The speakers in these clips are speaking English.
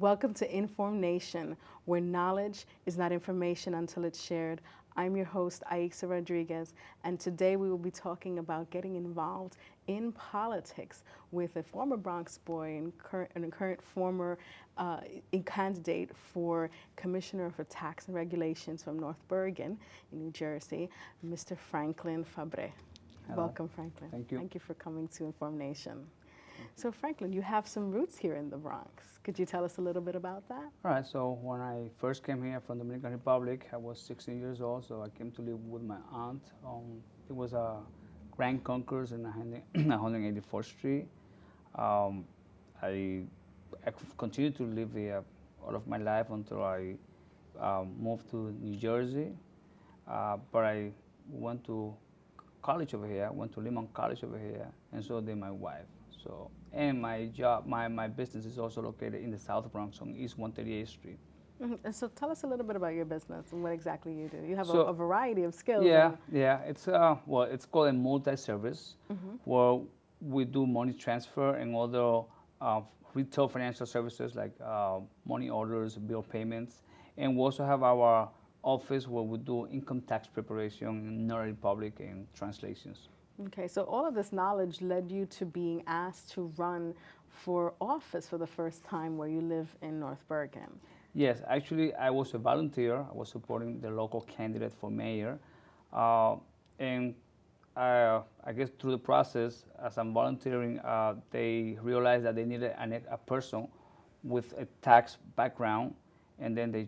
Welcome to InformNation, where knowledge is not information until it's shared. I'm your host, Aixa Rodriguez, and today we will be talking about getting involved in politics with a former Bronx boy and current former candidate for Commissioner for Tax and Regulations from North Bergen in New Jersey, Mr. Franklyn Fabre. Hello. Welcome, Franklyn. Thank you. Thank you for coming to InformNation. So Franklyn, you have some roots here in the Bronx. Could you tell us a little bit about that? All right, so when I first came here from the Dominican Republic, I was 16 years old, so I came to live with my aunt. It was a Grand Concourse in 184th Street. I continued to live here all of my life until I moved to New Jersey. But I went to college over here, went to Lehman College over here, and so did my wife. So, and my job, my business is also located in the South Bronx on East 138th Street. Mm-hmm. And so tell us a little bit about your business and what exactly you do. You have So, a variety of skills. Yeah. It's well, it's called a multi-service, where we do money transfer and other retail financial services like money orders, bill payments, and we also have our office where we do income tax preparation, notary public, and translations. Okay, so all of this knowledge led you to being asked to run for office for the first time where you live in North Bergen. Yes, actually, I was a volunteer. I was supporting the local candidate for mayor. And I guess through the process, as I'm volunteering, they realized that they needed a person with a tax background, and then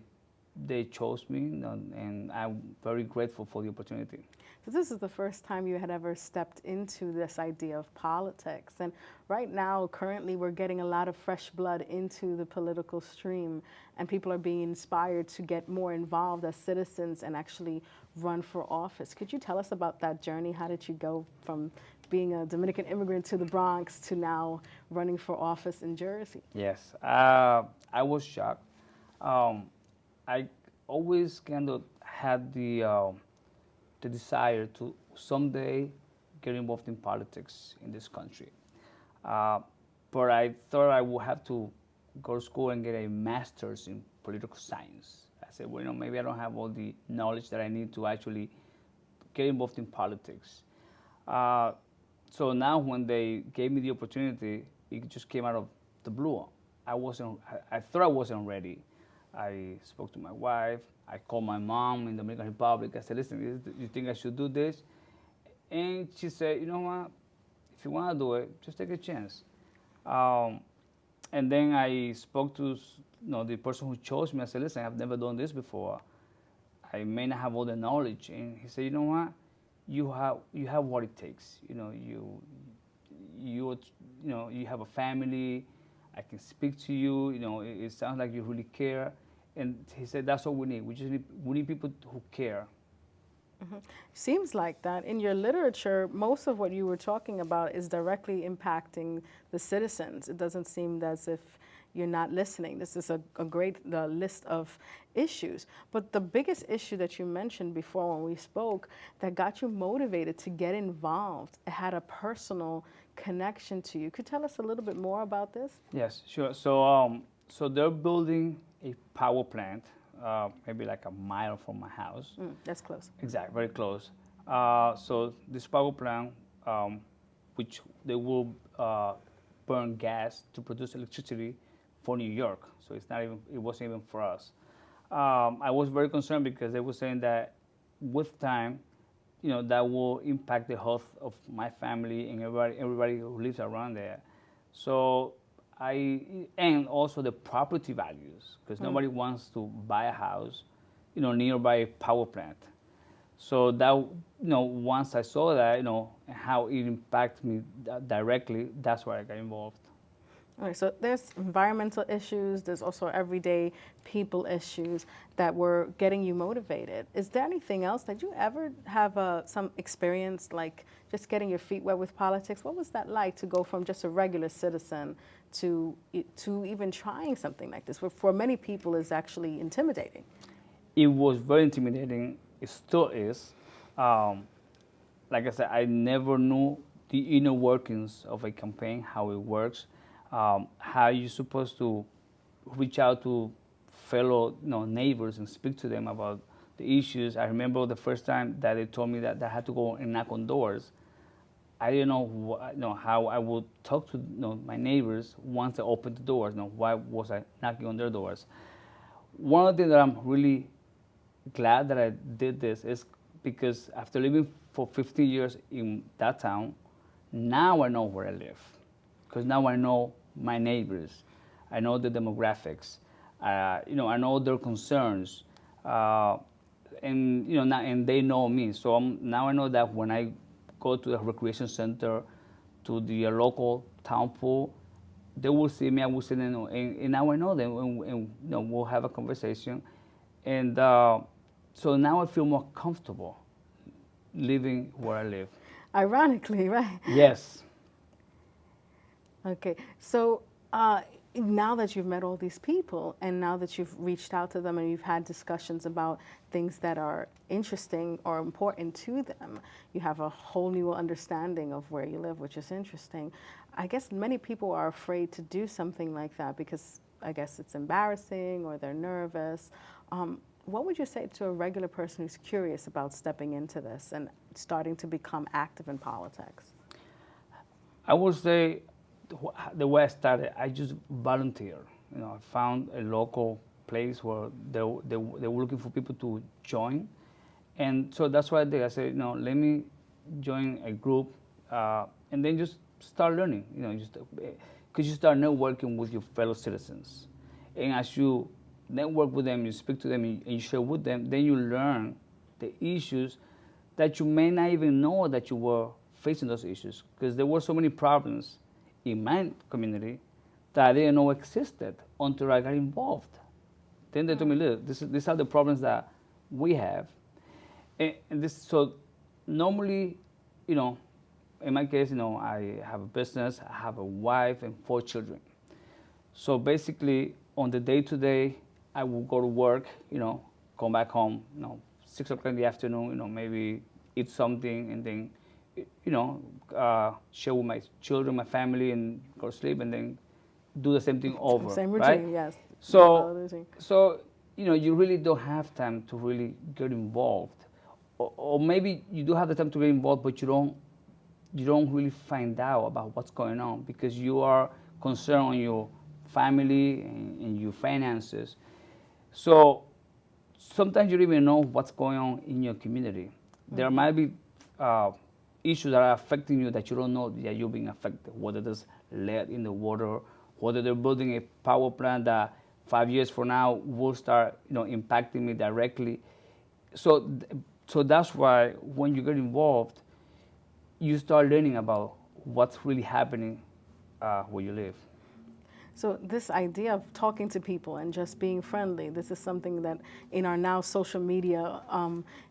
they chose me, and I'm very grateful for the opportunity. So this is the first time you had ever stepped into this idea of politics. And right now, currently, we're getting a lot of fresh blood into the political stream, and people are being inspired to get more involved as citizens and actually run for office. Could you tell us about that journey? How did you go from being a Dominican immigrant to the Bronx to now running for office in Jersey? Yes, I was shocked. I always kind of had the desire to someday get involved in politics in this country. But I thought I would have to go to school and get a master's in political science. I said, well, maybe I don't have all the knowledge that I need to actually get involved in politics. So now when they gave me the opportunity, it just came out of the blue. I thought I wasn't ready. I spoke to my wife. I called my mom in the Dominican Republic. I said, listen, you think I should do this? And she said, you know what? If you want to do it, just take a chance. And then I spoke to the person who chose me. I said, listen, I've never done this before. I may not have all the knowledge. And he said, you know what? You have what it takes. You have a family. I can speak to you. It sounds like you really care. And he said, that's what we need. We need people who care. Mm-hmm. Seems like that. In your literature, most of what you were talking about is directly impacting the citizens. It doesn't seem as if you're not listening. This is a great list of issues. But the biggest issue that you mentioned before when we spoke that got you motivated to get involved, it had a personal connection to you. Could you tell us a little bit more about this? Yes, sure. So they're building a power plant, maybe like a mile from my house. That's close. Exactly, very close. So this power plant, which they will burn gas to produce electricity for New York. So it wasn't even for us. I was very concerned because they were saying that with time, that will impact the health of my family and everybody who lives around there. So and also the property values, because nobody wants to buy a house, nearby a power plant. So that, once I saw that, how it impacted me directly, that's why I got involved. All right, so there's environmental issues, there's also everyday people issues that were getting you motivated. Is there anything else? Did you ever have some experience like just getting your feet wet with politics? What was that like to go from just a regular citizen to even trying something like this, which for many people is actually intimidating? It was very intimidating. It still is. Like I said, I never knew the inner workings of a campaign, how it works, how you're supposed to reach out to fellow neighbors and speak to them about the issues. I remember the first time that they told me that I had to go and knock on doors. I didn't know how I would talk to my neighbors once they opened the doors. Why was I knocking on their doors? One of the things that I'm really glad that I did this is because after living for 15 years in that town, now I know where I live. Because now I know my neighbors, I know the demographics, I know their concerns, and now, and they know me. So now I know that when I go to the recreation center, to the local town pool, they will see me. I will see them, and now I know them, and we'll have a conversation, and so now I feel more comfortable living where I live. Ironically, right? Yes. Okay, so now that you've met all these people and now that you've reached out to them and you've had discussions about things that are interesting or important to them, you have a whole new understanding of where you live, which is interesting. I guess many people are afraid to do something like that because I guess it's embarrassing or they're nervous. What would you say to a regular person who's curious about stepping into this and starting to become active in politics? I would say the way I started, I just volunteered. I found a local place where they were looking for people to join, and so that's what I did. I said, let me join a group, and then just start learning. Because you start networking with your fellow citizens, and as you network with them, you speak to them, and you share with them, then you learn the issues that you may not even know that you were facing those issues, because there were so many problems in my community that I didn't know existed until I got involved. Then they told me, look, these are the problems that we have. And so normally, in my case, I have a business, I have a wife and 4 children. So basically, on the day-to-day, I will go to work, come back home, 6 o'clock in the afternoon, maybe eat something, and then share with my children, my family, and go to sleep, and then do the same thing over. Same routine, right? yes. So you really don't have time to really get involved, or maybe you do have the time to get involved, but you don't really find out about what's going on because you are concerned on your family and your finances. So sometimes you don't even know what's going on in your community. There might be issues that are affecting you that you don't know that you're being affected, whether there's lead in the water, whether they're building a power plant that 5 years from now will start impacting me directly. So that's why when you get involved, you start learning about what's really happening where you live. So this idea of talking to people and just being friendly, this is something that in our now social media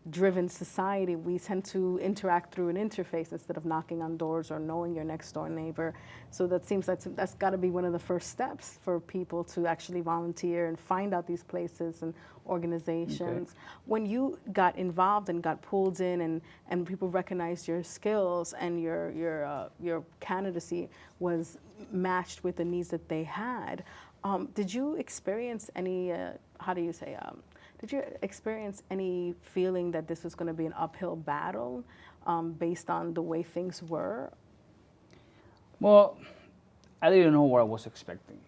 driven society, we tend to interact through an interface instead of knocking on doors or knowing your next door neighbor. So that seems like that's got to be one of the first steps for people to actually volunteer and find out these places and organizations. Okay. When you got involved and got pulled in and people recognized your skills and your candidacy was matched with the needs that they had, did you experience any, did you experience any feeling that this was going to be an uphill battle based on the way things were? Well, I didn't know what I was expecting.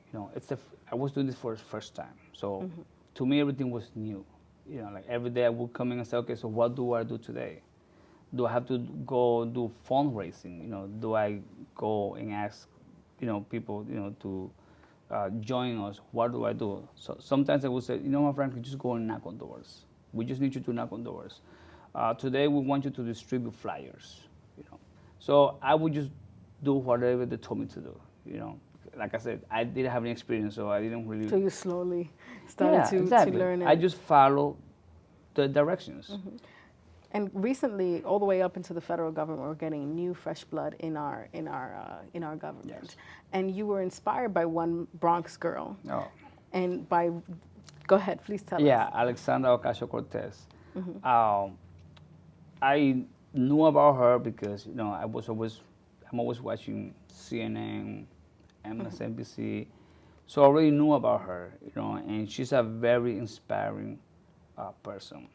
I was doing this for the first time. So to me, everything was new. Like every day I would come in and say, okay, so what do I do today? Do I have to go do fundraising? Do I go and ask people, to join us? What do I do? So sometimes I would say, my friend, could just go and knock on doors. We just need you to knock on doors. Today we want you to distribute flyers. So I would just do whatever they told me to do. Like I said, I didn't have any experience, so I didn't really. So you slowly started to learn it. I just follow the directions. Mm-hmm. And recently, all the way up into the federal government, we're getting new fresh blood in our government. Yes. And you were inspired by one Bronx girl. Oh. And go ahead, please tell us. Yeah, Alexandra Ocasio-Cortez. Mm-hmm. I knew about her because I'm always watching CNN, MSNBC. So I already knew about her, and she's a very inspiring person.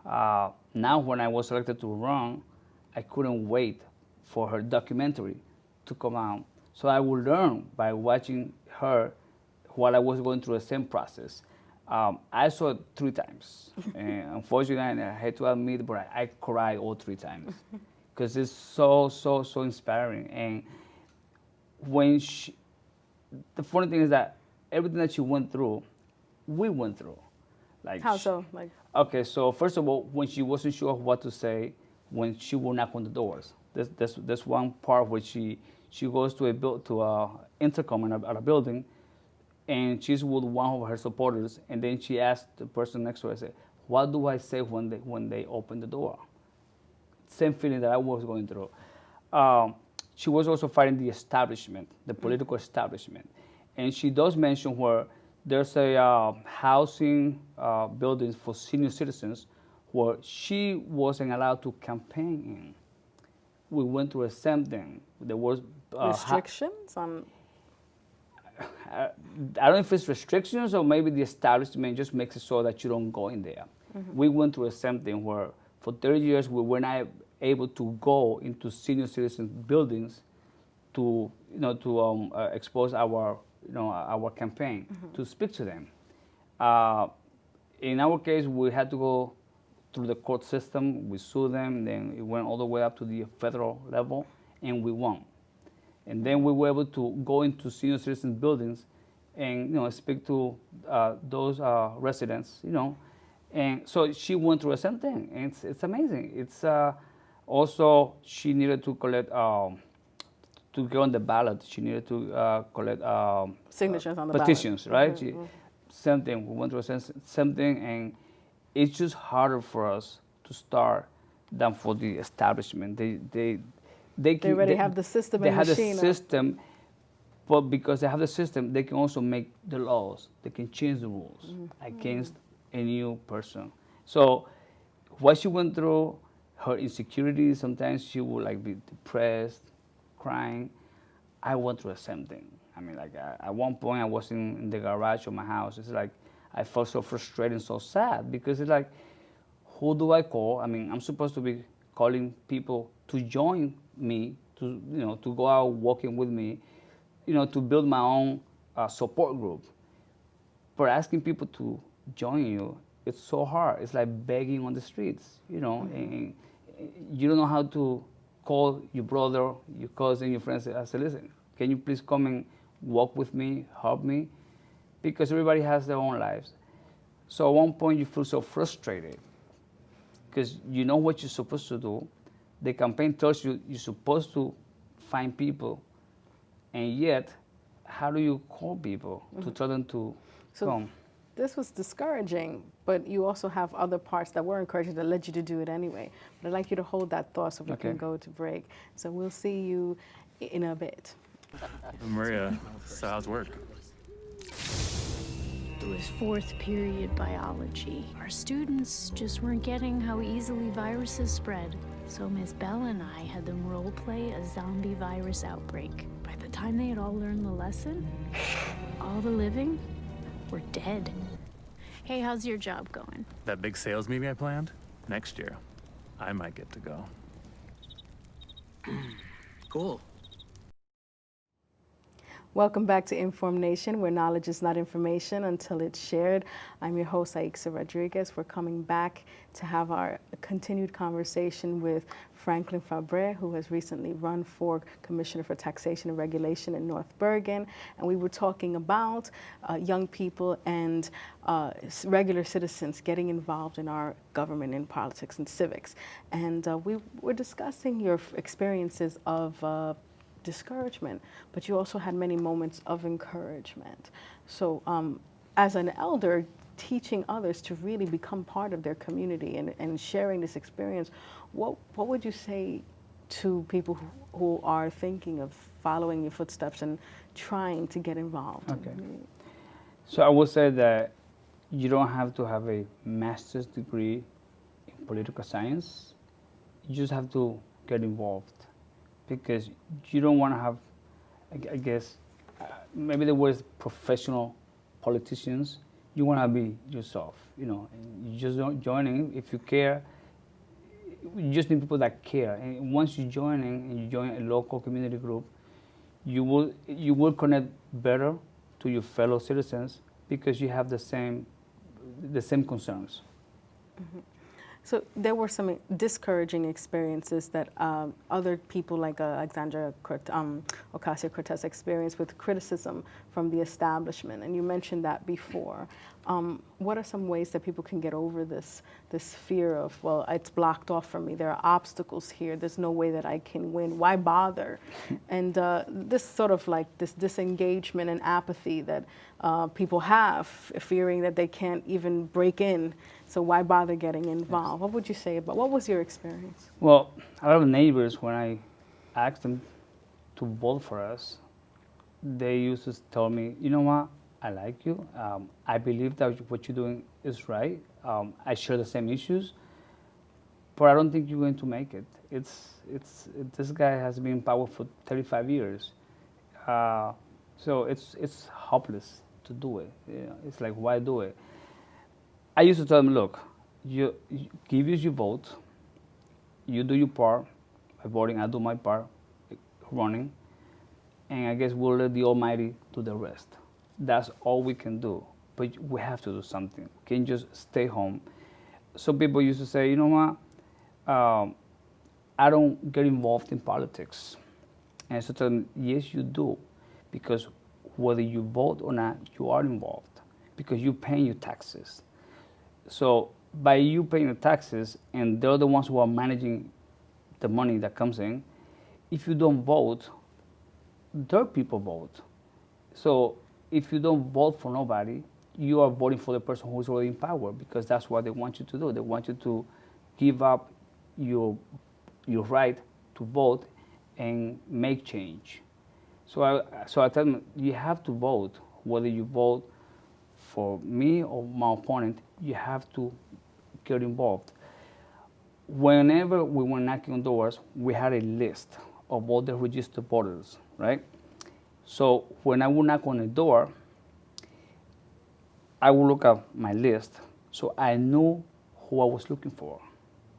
Now, when I was selected to run, I couldn't wait for her documentary to come out. So I would learn by watching her while I was going through the same process. I saw it 3 times. And unfortunately, I had to admit, but I cried all 3 times because it's so inspiring. And when she, the funny thing is that everything that she went through, we went through. Like How so? Like, okay, so first of all, when she wasn't sure of what to say, when she would knock on the doors, there's one part where she goes to a intercom at a building, and she's with one of her supporters, and then she asked the person next to her, say, "What do I say when they open the door?" Same feeling that I was going through. She was also fighting the establishment, the political establishment, and she does mention where there's a housing buildings for senior citizens where she wasn't allowed to campaign in. We went through the same thing. There was restrictions on. I don't know if it's restrictions or maybe the establishment just makes it so that you don't go in there. We went through the same thing where for 30 years we were not able to go into senior citizen buildings to expose our our campaign to speak to them. In our case, we had to go through the court system. We sued them. Then it went all the way up to the federal level, and we won. And then we were able to go into senior citizen buildings and speak to those residents. And so she went through the same thing. And it's amazing. It's also she needed to collect. To go on the ballot, she needed to collect Signatures on the petitions, ballot. right? Same thing. We went through the same thing, and it's just harder for us to start than for the establishment. They already have the system They and have the machine. system, but because they have the system, they can also make the laws. They can change the rules against a new person. So what she went through, her insecurities, sometimes she would be depressed, crying. I went through the same thing. I mean, at one point I was in the garage of my house. It's like I felt so frustrated and so sad because it's like, who do I call? I mean, I'm supposed to be calling people to join me, to go out walking with me, to build my own support group. But asking people to join you, it's so hard. It's like begging on the streets, and you don't know how to call your brother, your cousin, your friends and say, listen, can you please come and walk with me, help me? Because everybody has their own lives. So at one point you feel so frustrated because you know what you're supposed to do. The campaign tells you you're supposed to find people, and yet how do you call people to tell them to come? This was discouraging, but you also have other parts that were encouraging that led you to do it anyway. But I'd like you to hold that thought so we can go to break. So we'll see you in a bit. Maria, so how's work? It was fourth period biology. Our students just weren't getting how easily viruses spread. So Miss Bell and I had them role play a zombie virus outbreak. By the time they had all learned the lesson, all the living were dead. Hey, how's your job going? That big sales meeting I planned? Next year. I might get to go. Cool. Welcome back to InformNation, where knowledge is not information until it's shared. I'm your host, Aixa Rodriguez. We're coming back to have our continued conversation with Franklyn Fabre, who has recently run for Commissioner for Taxation and Regulation in North Bergen. And we were talking about young people and regular citizens getting involved in our government, in politics and civics. And we were discussing your experiences of discouragement, but you also had many moments of encouragement. So as an elder, teaching others to really become part of their community and sharing this experience, what would you say to people who are thinking of following your footsteps and trying to get involved? Okay. So I would say that you don't have to have a master's degree in political science. You just have to get involved, because you don't want to have, I guess, maybe the word is professional politicians. You want to be yourself, you know. And you just don't joining if you care. You just need people that care. And once you join in and you join a local community group, you will connect better to your fellow citizens because you have the same concerns. So there were some discouraging experiences that other people like Alexandria Ocasio-Cortez experienced with criticism from the establishment, and you mentioned that before. What are some ways that people can get over this fear of, well, it's blocked off from me, there are obstacles here, there's no way that I can win, why bother? And this sort of like this disengagement and apathy that people have, fearing that they can't even break in, so why bother getting involved? Yes. What would you say about, what was your experience? Well, a lot of neighbors, when I asked them to vote for us, they used to tell me, you know what, I like you. I believe that what you're doing is right. I share the same issues, but I don't think you're going to make it. This guy has been in power for 35 years. So it's hopeless to do it. You know, it's like, why do it? I used to tell them, look, you give us your vote, you do your part by voting, I do my part running, and I guess we'll let the Almighty do the rest. That's all we can do, but we have to do something. We can't just stay home. Some people used to say, you know what, I don't get involved in politics. And I used to tell them, yes, you do, because whether you vote or not, you are involved, because you're paying your taxes. So by you paying the taxes, and they're the ones who are managing the money that comes in, if you don't vote, their people vote. So if you don't vote for nobody, you are voting for the person who is already in power, because that's what they want you to do. They want you to give up your right to vote and make change. So I tell them, you have to vote, whether you vote for me or my opponent, you have to get involved. Whenever we were knocking on doors, we had a list of all the registered voters, right? So when I would knock on a door, I would look at my list, so I knew who I was looking for,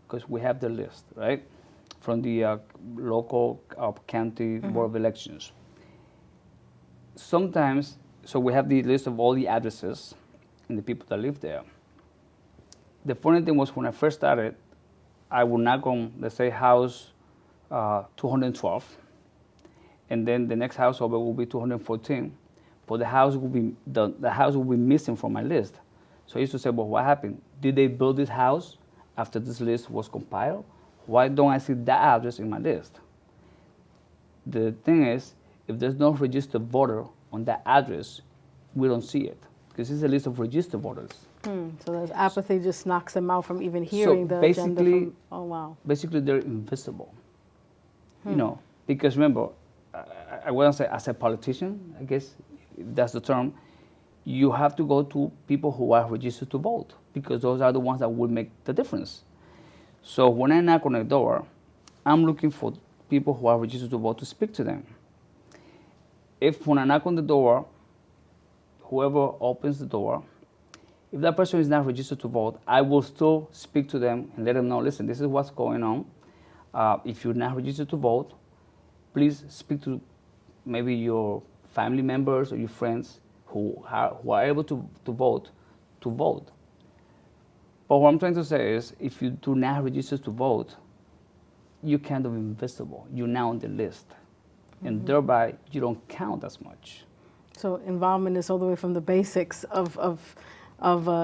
because we have the list, right, from the local county board of elections. Sometimes, so we have the list of all the addresses and the people that live there. The funny thing was, when I first started, I would knock on, let's say, house 212, and then the next house over will be 214, but the house will be missing from my list. So I used to say, well, what happened? Did they build this house after this list was compiled? Why don't I see that address in my list? The thing is, if there's no registered voter on that address, we don't see it, because it's a list of registered voters. So there's apathy just knocks them out from even hearing the agenda from, oh wow. Basically, they're invisible, you know, because remember, I wouldn't say as a politician, I guess if that's the term, you have to go to people who are registered to vote, because those are the ones that will make the difference. So when I knock on a door, I'm looking for people who are registered to vote to speak to them. If when I knock on the door, whoever opens the door, if that person is not registered to vote, I will still speak to them and let them know, listen, this is what's going on. If you're not registered to vote, please speak to maybe your family members or your friends who are able to vote. But what I'm trying to say is, if you do not register to vote, you're kind of invisible. You're now on the list, and thereby you don't count as much. So involvement is all the way from the basics of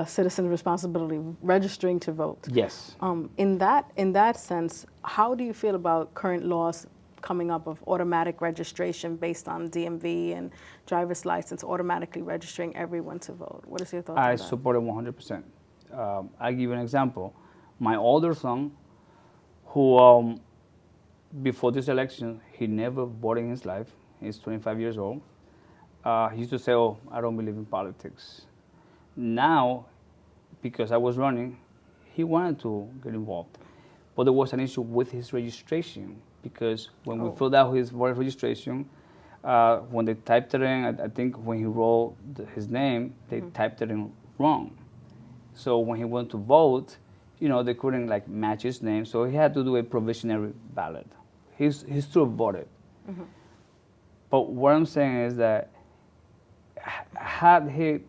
citizen responsibility, registering to vote. Yes. In that sense, how do you feel about current laws coming up of automatic registration based on DMV and driver's license, automatically registering everyone to vote? What is your thought on that? I support it 100%. I'll give you an example. My older son, who before this election, he never voted in his life. He's 25 years old. He used to say, oh, I don't believe in politics. Now, because I was running, he wanted to get involved. But there was an issue with his registration, because when we filled out his voter registration, when they typed it in, I think when he wrote his name, they typed it in wrong. So when he went to vote, they couldn't like match his name, so he had to do a provisionary ballot. He still voted. But what I'm saying is that had he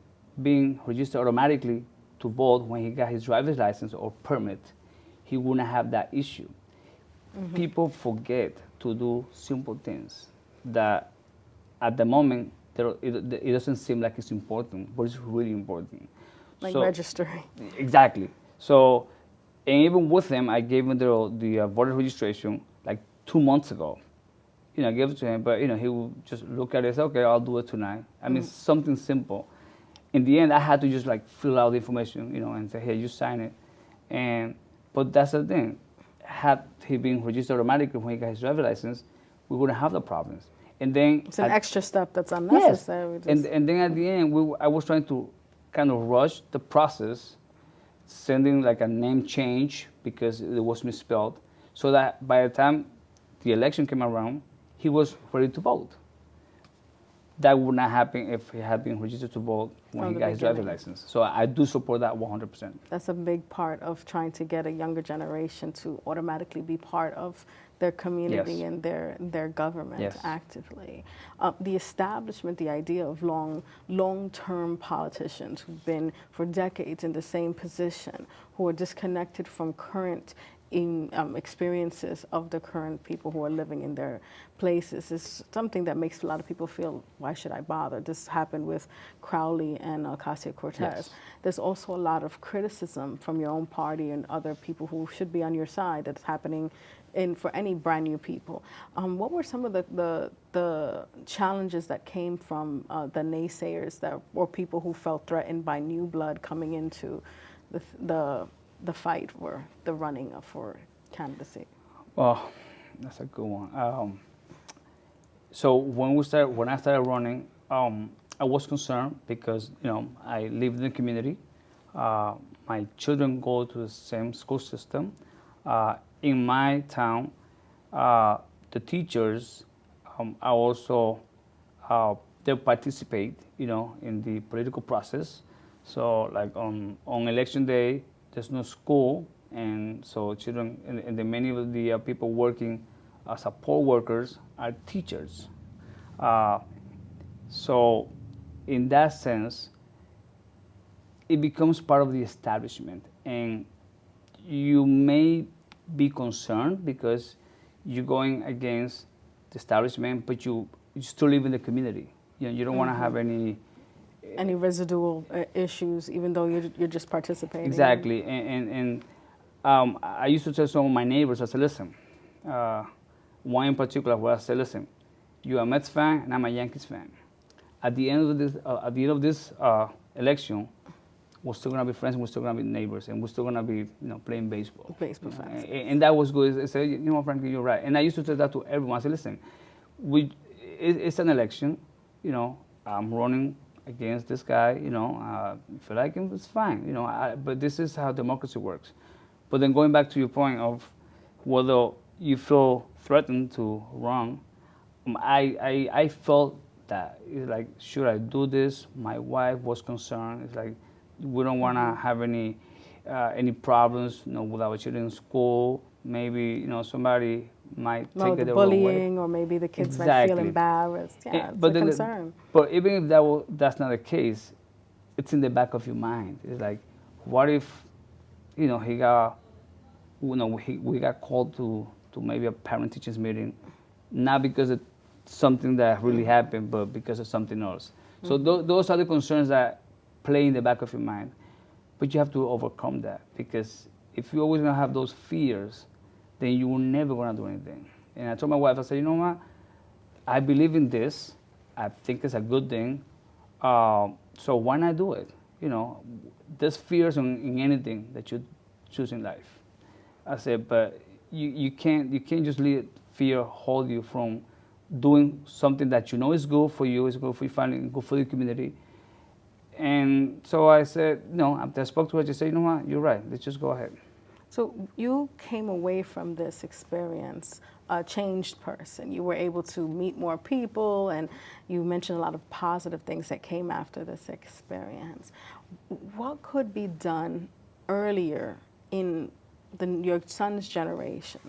been registered automatically to vote when he got his driver's license or permit, he wouldn't have that issue. People forget to do simple things that at the moment it doesn't seem like it's important, but it's really important. Like So- registering. Exactly. So, and even with him, I gave him the voter registration like 2 months ago. I gave it to him, but he would just look at it and say, okay, I'll do it tonight. I mean, something simple. In the end, I had to just like fill out the information, and say, hey, you sign it. But that's the thing. Had he been registered automatically when he got his driver's license, we wouldn't have the problems. And then It's an extra step that's yes, unnecessary. and then at the end, I was trying to kind of rush the process, sending like a name change because it was misspelled, so that by the time the election came around, he was ready to vote. That would not happen if he had been registered to vote when From he the got his driver's beginning. license. So I do support that 100%. That's a big part of trying to get a younger generation to automatically be part of their community Yes. and their government Yes. actively. The establishment, the idea of long-term politicians who've been for decades in the same position, who are disconnected from current experiences of the current people who are living in their places is something that makes a lot of people feel, why should I bother? This happened with Crowley and Ocasio-Cortez. Yes. There's also a lot of criticism from your own party and other people who should be on your side that's happening for any brand new people. What were some of the challenges that came from the naysayers or people who felt threatened by new blood coming into the fight or the running for candidacy? Well, that's a good one. So when I started running, I was concerned because I live in the community. My children go to the same school system. In my town, the teachers are also they participate, in the political process. So like on election day, there's no school, and so children and many of the people working as poll workers are teachers. So in that sense, it becomes part of the establishment, and you may be concerned because you're going against the establishment, but you still live in the community. You don't want to have any residual issues, even though you're just participating. exactly. And I used to tell some of my neighbors, I said, listen, one in particular, where I said, listen, you're a Mets fan and I'm a Yankees fan. At the end of this election, we're still gonna be friends, and we're still gonna be neighbors, and we're still gonna be playing baseball. Baseball fans. And that was good. I said, Franklin, you're right. And I used to tell that to everyone. I said, listen, it's an election. I'm running against this guy. If you like him, it's fine. But this is how democracy works. But then going back to your point of whether you feel threatened to run, I felt that. It's like, should I do this? My wife was concerned. It's like, we don't want to have any problems, with our children in school. Maybe somebody might take it the wrong way. Bullying, or maybe the kids might feel embarrassed. Yeah, it's a concern. But even if that's not the case, it's in the back of your mind. It's like, what if, we got called to maybe a parent teachers meeting, not because it's something that really happened, but because of something else. So those are the concerns that play in the back of your mind, but you have to overcome that, because if you're always gonna have those fears, then you will never gonna do anything. And I told my wife, I said, you know what? I believe in this. I think it's a good thing. So why not do it? There's fears in anything that you choose in life. I said, but you can't just let fear hold you from doing something that is good for you, is good for your family, good for the community. And so I said, no, I spoke to her. She said, you know what, you're right. Let's just go ahead. So you came away from this experience a changed person. You were able to meet more people, and you mentioned a lot of positive things that came after this experience. What could be done earlier in your son's generation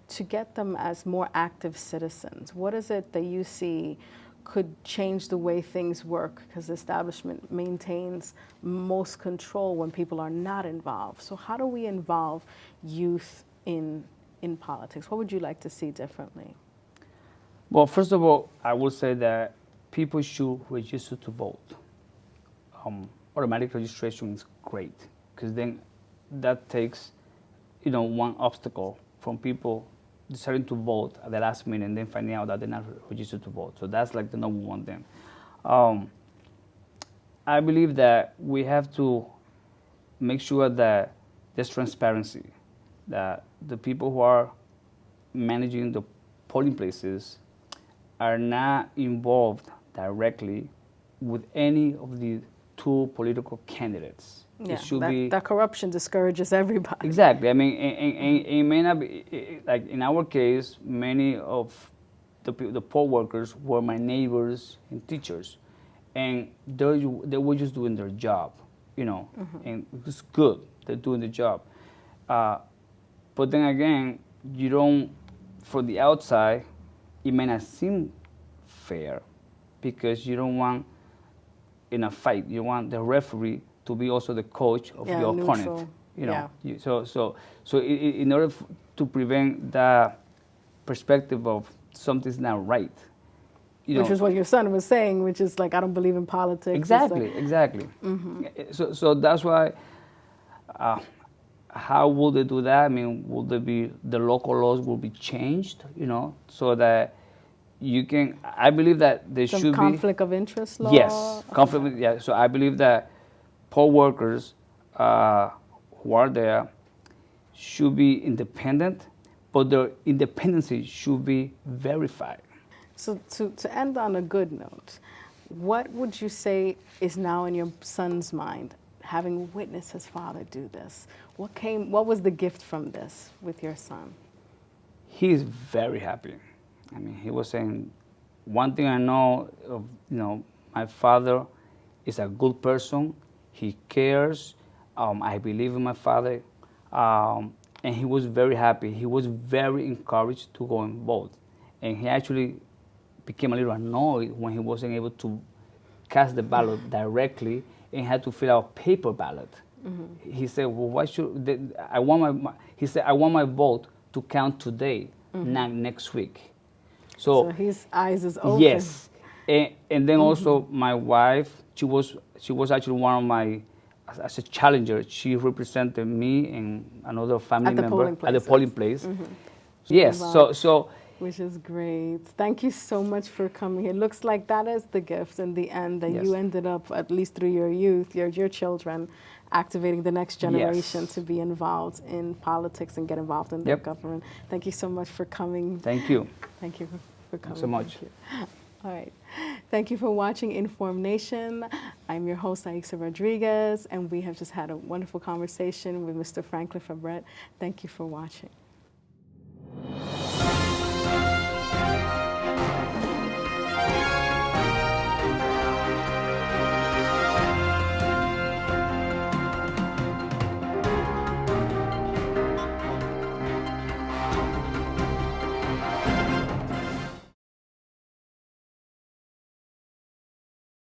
to get them as more active citizens? What is it that you see could change the way things work, because the establishment maintains most control when people are not involved? So how do we involve youth in politics? What would you like to see differently? Well, first of all, I would say that people should register to vote. Automatic registration is great, because then that takes, one obstacle from people deciding to vote at the last minute and then finding out that they're not registered to vote. So that's like the number one thing. I believe that we have to make sure that there's transparency, that the people who are managing the polling places are not involved directly with any of the two political candidates. Yeah, It should be that corruption discourages everybody. exactly. I mean, it may not be like in our case. Many of the poll workers were my neighbors and teachers, and they were just doing their job, and it's good. They're doing the job, but then again, you don't. For the outside, it may not seem fair, because you don't want in a fight. You want the referee to be also the coach of your opponent. Neutral. In order to prevent that perspective of something's not right, which is what your son was saying, which is like, I don't believe in politics. Exactly. So that's why. How will they do that? I mean, will there be the local laws will be changed, so that you can. I believe that there Some should conflict of interest law. Yes, conflict. Yeah. So I believe that poll workers who are there should be independent, but their independency should be verified. So to end on a good note, what would you say is now in your son's mind, having witnessed his father do this? What was the gift from this with your son? He's very happy. I mean, he was saying, one thing I know of, my father is a good person. He cares. I believe in my father. And he was very happy. He was very encouraged to go and vote. And he actually became a little annoyed when he wasn't able to cast the ballot directly and had to fill out paper ballot. Mm-hmm. He said, "Well, why should I want my?" He said, "I want my vote to count today, not next week." So his eyes is open. Yes, and then also my wife. She was actually one of my, as a challenger. She represented me and another family member at the polling place. Mm-hmm. Yes, so. Which is great. Thank you so much for coming here. It looks like that is the gift in the end, that you ended up, at least through your youth, your children, activating the next generation to be involved in politics and get involved in their government. Thank you so much for coming. Thank you. Thank you for coming. Thanks so much. All right. Thank you for watching InformNation. I'm your host, Aixa Rodriguez, and we have just had a wonderful conversation with Mr. Franklyn Fabre. Thank you for watching.